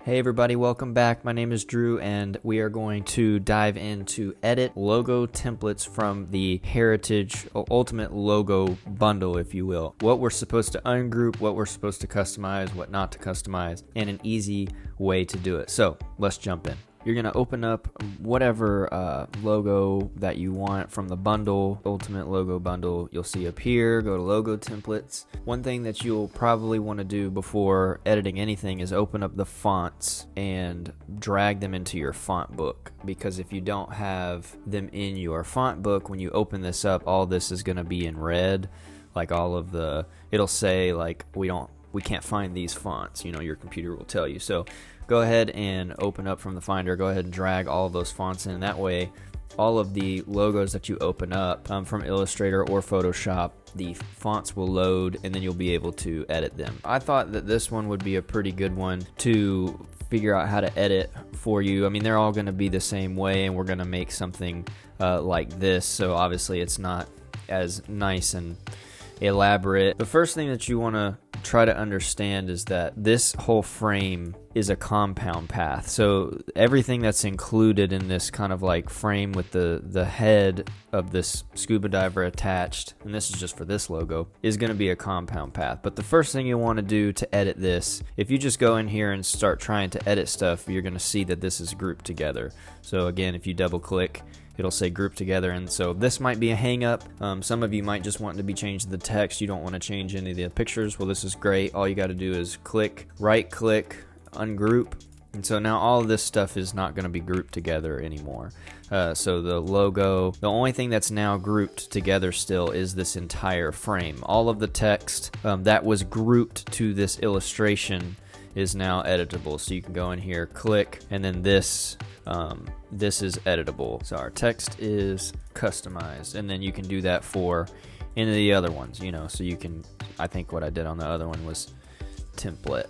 Hey everybody, welcome back. My name is Drew and we are going to dive into edit logo templates from the Heritage Ultimate Logo Bundle, if you will. What we're supposed to ungroup, what we're supposed to customize, what not to customize, and an easy way to do it. So let's jump in. You're going to open up whatever logo that you want from the bundle, Ultimate Logo Bundle. You'll see up here, go to Logo Templates. One thing that you'll probably want to do before editing anything is open up the fonts and drag them into your font book. Because if you don't have them in your font book, when you open this up, all this is going to be in red. Like all of the, it'll say like, we can't find these fonts, you know, your computer will tell you. So go ahead and open up from the Finder, go ahead and drag all of those fonts in. That way, all of the logos that you open up from Illustrator or Photoshop, the fonts will load and then you'll be able to edit them. I thought that this one would be a pretty good one to figure out how to edit for you. I mean, they're all going to be the same way and we're going to make something like this. So obviously it's not as nice and elaborate. The first thing that you want to try to understand is that this whole frame is a compound path. So everything that's included in this kind of like frame with the head of this scuba diver attached, and this is just for this logo, is going to be a compound path. But the first thing you want to do to edit this, if you just go in here and start trying to edit stuff, you're going to see that this is grouped together. So again, if you double click, it'll say group together, and so this might be a hang up. Some of you might just want to be changed the text. You don't want to change any of the pictures. Well, this is great. All you got to do is click, right click, ungroup, and so now all of this stuff is not going to be grouped together anymore. So the logo, the only thing that's now grouped together still is this entire frame. All of the text that was grouped to this illustration is now editable. So you can go in here, click, and then this is editable. So our text is customized, and then you can do that for any of the other ones, you know. So you can, I think what I did on the other one was template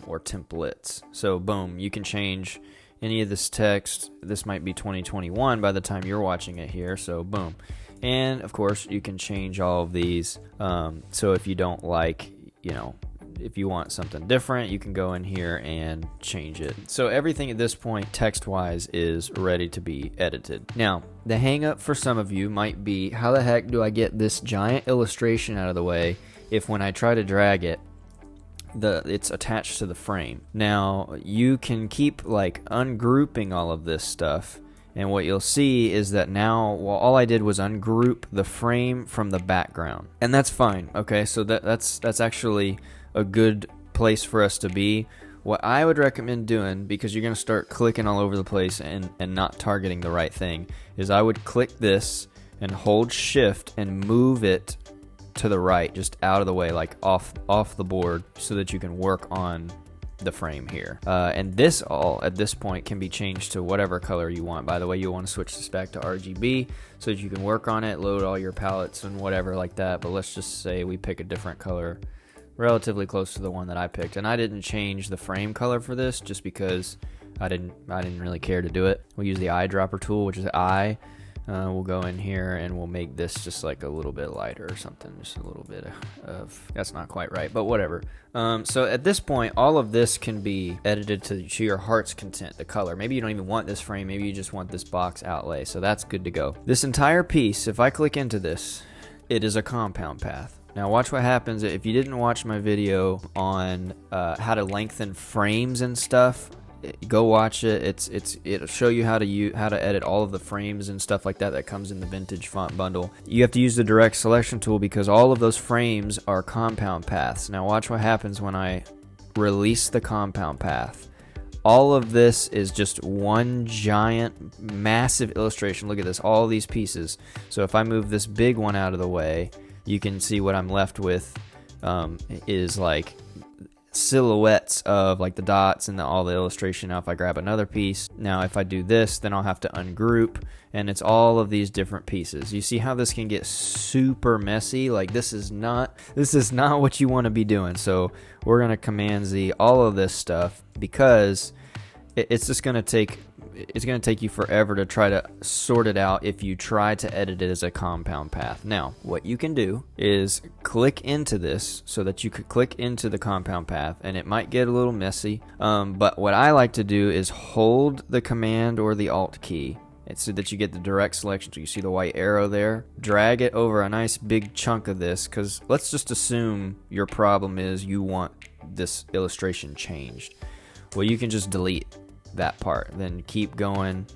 or templates. So boom, you can change any of this text. This might be 2021 by the time you're watching it here, so boom. And of course you can change all of these. So if you don't like, you know, if you want something different, you can go in here and change it. So everything at this point, text-wise, is ready to be edited. Now, the hang-up for some of you might be, how the heck do I get this giant illustration out of the way if when I try to drag it, it's attached to the frame? Now, you can keep like ungrouping all of this stuff, and what you'll see is that now, well, all I did was ungroup the frame from the background, and that's fine. Okay, so that's actually a good place for us to be. What I would recommend doing, because you're going to start clicking all over the place and not targeting the right thing, is I would click this and hold shift and move it to the right, just out of the way, like off the board, so that you can work on the frame here. And this all at this point can be changed to whatever color you want. By the way, you want to switch this back to RGB so that you can work on it, load all your palettes and whatever like that. But let's just say we pick a different color relatively close to the one that I picked, and I didn't change the frame color for this just because I didn't really care to do it. We'll use the eyedropper tool, which is I. We'll go in here and we'll make this just like a little bit lighter or something, just a little bit of that's not quite right, but whatever. So at this point, all of this can be edited to your heart's content, the color. Maybe you don't even want this frame, maybe you just want this box outlay, so that's good to go. This entire piece, if I click into this, it is a compound path. Now watch what happens if you didn't watch my video on how to lengthen frames and stuff. Go watch it. It'll show you how to edit all of the frames and stuff like that comes in the vintage font bundle. You have to use the direct selection tool because all of those frames are compound paths. Now watch what happens when I release the compound path. All of this is just one giant massive illustration. Look at this, all these pieces. So if I move this big one out of the way, you can see what I'm left with is like silhouettes of like the dots and all the illustration. Now if I grab another piece, now if I do this, then I'll have to ungroup, and it's all of these different pieces. You see how this can get super messy? Like this is not what you want to be doing. So we're gonna Command Z all of this stuff because it's just gonna take it's going to take you forever to try to sort it out if you try to edit it as a compound path. Now, what you can do is click into this so that you could click into the compound path, and it might get a little messy. But what I like to do is hold the Command or the Alt key, so that you get the direct selection. So you see the white arrow there, drag it over a nice big chunk of this, because let's just assume your problem is you want this illustration changed. Well, you can just delete that part, then keep going,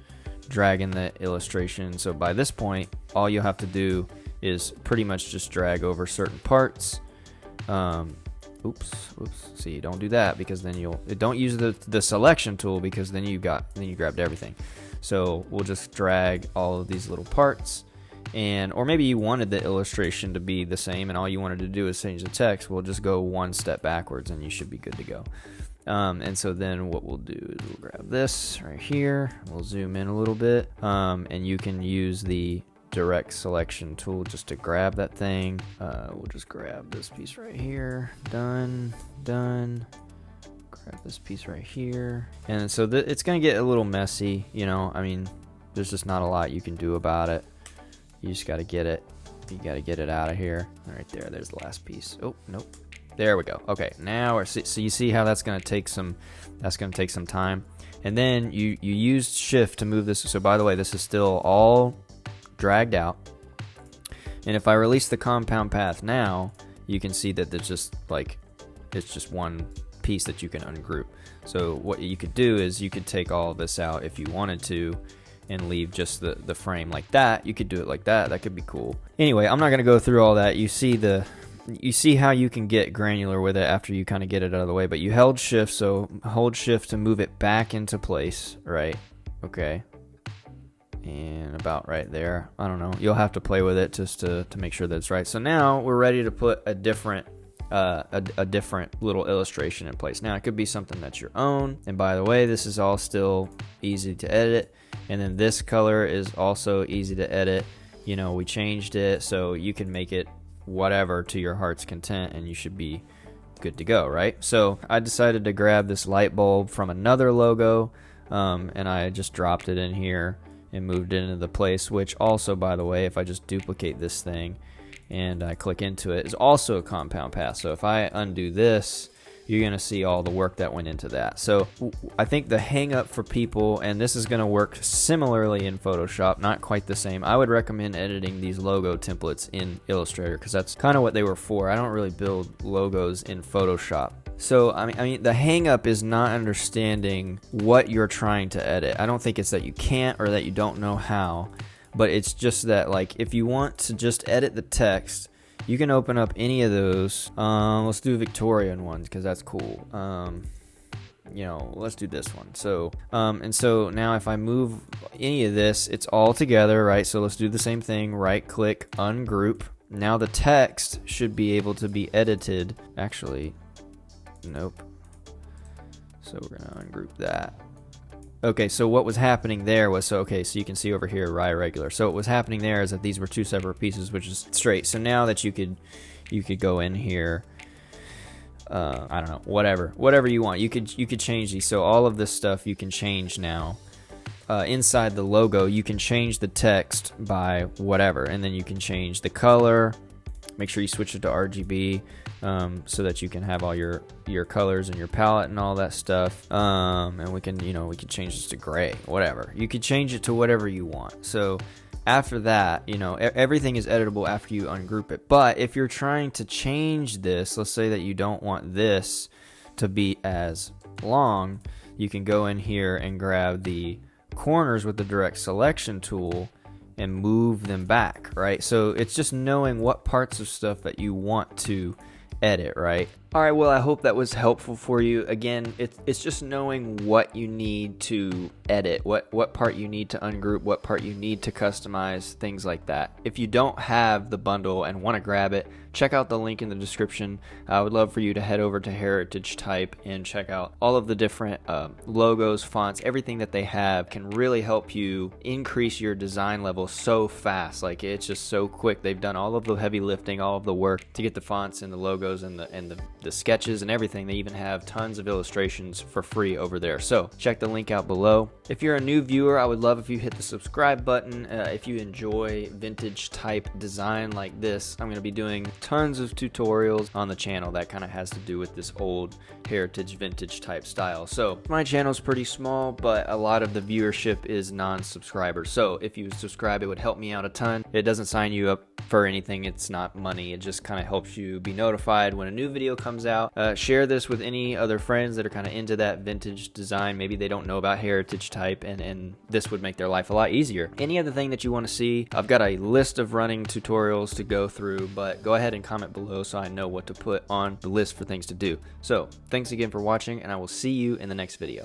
dragging the illustration. So by this point, all you'll have to do is pretty much just drag over certain parts. Oops. See, don't do that, because then don't use the selection tool, because then you grabbed everything. So we'll just drag all of these little parts, or maybe you wanted the illustration to be the same and all you wanted to do is change the text. We'll just go one step backwards and you should be good to go. And so then what we'll do is we'll grab this right here, we'll zoom in a little bit, and you can use the direct selection tool just to grab that thing. We'll just grab this piece right here, done. Grab this piece right here, and so it's gonna get a little messy, I mean, there's just not a lot you can do about it. You just got to get it out of here. Right there's the last piece. Oh, nope. There we go. Okay, now so you see how that's going to take some time. And then you used shift to move this. So by the way, this is still all dragged out. And if I release the compound path now, you can see that it's just one piece that you can ungroup. So what you could do is you could take all of this out if you wanted to and leave just the frame like that. You could do it like that. That could be cool. Anyway, I'm not going to go through all that. You see how you can get granular with it after you kind of get it out of the way, but you held shift, so hold shift to move it back into place, right? Okay. And about right there. I don't know. You'll have to play with it just to make sure that it's right. So now we're ready to put a different little illustration in place. Now it could be something that's your own, and by the way, this is all still easy to edit, and then this color is also easy to edit. We changed it so you can make it whatever to your heart's content, and you should be good to go, right? So I decided to grab this light bulb from another logo, and I just dropped it in here and moved it into the place, which also, by the way, if I just duplicate this thing and I click into it, is also a compound path. So if I undo this, you're going to see all the work that went into that. So I think the hang up for people, and this is going to work similarly in Photoshop, not quite the same. I would recommend editing these logo templates in Illustrator, because that's kind of what they were for. I don't really build logos in Photoshop. So I mean the hang up is not understanding what you're trying to edit. I don't think it's that you can't or that you don't know how, but it's just that, like, if you want to just edit the text, you can open up any of those. Let's do Victorian ones, because that's cool. Let's do this one. So and so now if I move any of this, it's all together, right? So let's do the same thing. Right click, ungroup. Now the text should be able to be edited. Actually, nope. So we're gonna ungroup that. Okay, so what was happening there was, so you can see over here, irregular. So what was happening there is that these were two separate pieces, which is straight. So now that you could go in here, I don't know, whatever you want. You could change these. So all of this stuff you can change now. Inside the logo, you can change the text by whatever, and then you can change the color. Make sure you switch it to RGB, so that you can have all your colors and your palette and all that stuff. And we can change this to gray, whatever. You could change it to whatever you want. So after that, everything is editable after you ungroup it. But if you're trying to change this, let's say that you don't want this to be as long, you can go in here and grab the corners with the direct selection tool and move them back, right? So it's just knowing what parts of stuff that you want to edit, right? All right, well, I hope that was helpful for you. Again, it's just knowing what you need to edit, what part you need to ungroup, what part you need to customize, things like that. If you don't have the bundle and want to grab it, check out the link in the description. I would love for you to head over to Heritage Type and check out all of the different logos, fonts, everything that they have can really help you increase your design level so fast. Like, it's just so quick. They've done all of the heavy lifting, all of the work to get the fonts and the logos and the the sketches and everything. They even have tons of illustrations for free over there. So check the link out below. If you're a new viewer, I would love if you hit the subscribe button. If you enjoy vintage type design like this, I'm going to be doing tons of tutorials on the channel that kind of has to do with this old heritage vintage type style. So my channel is pretty small, but a lot of the viewership is non-subscribers. So if you subscribe, it would help me out a ton. It doesn't sign you up for anything. It's not money. It just kind of helps you be notified when a new video comes out. Share this with any other friends that are kind of into that vintage design. Maybe they don't know about heritage type, and this would make their life a lot easier. Any other thing that you want to see, I've got a list of running tutorials to go through, but go ahead and comment below so I know what to put on the list for things to do. So thanks again for watching, and I will see you in the next video.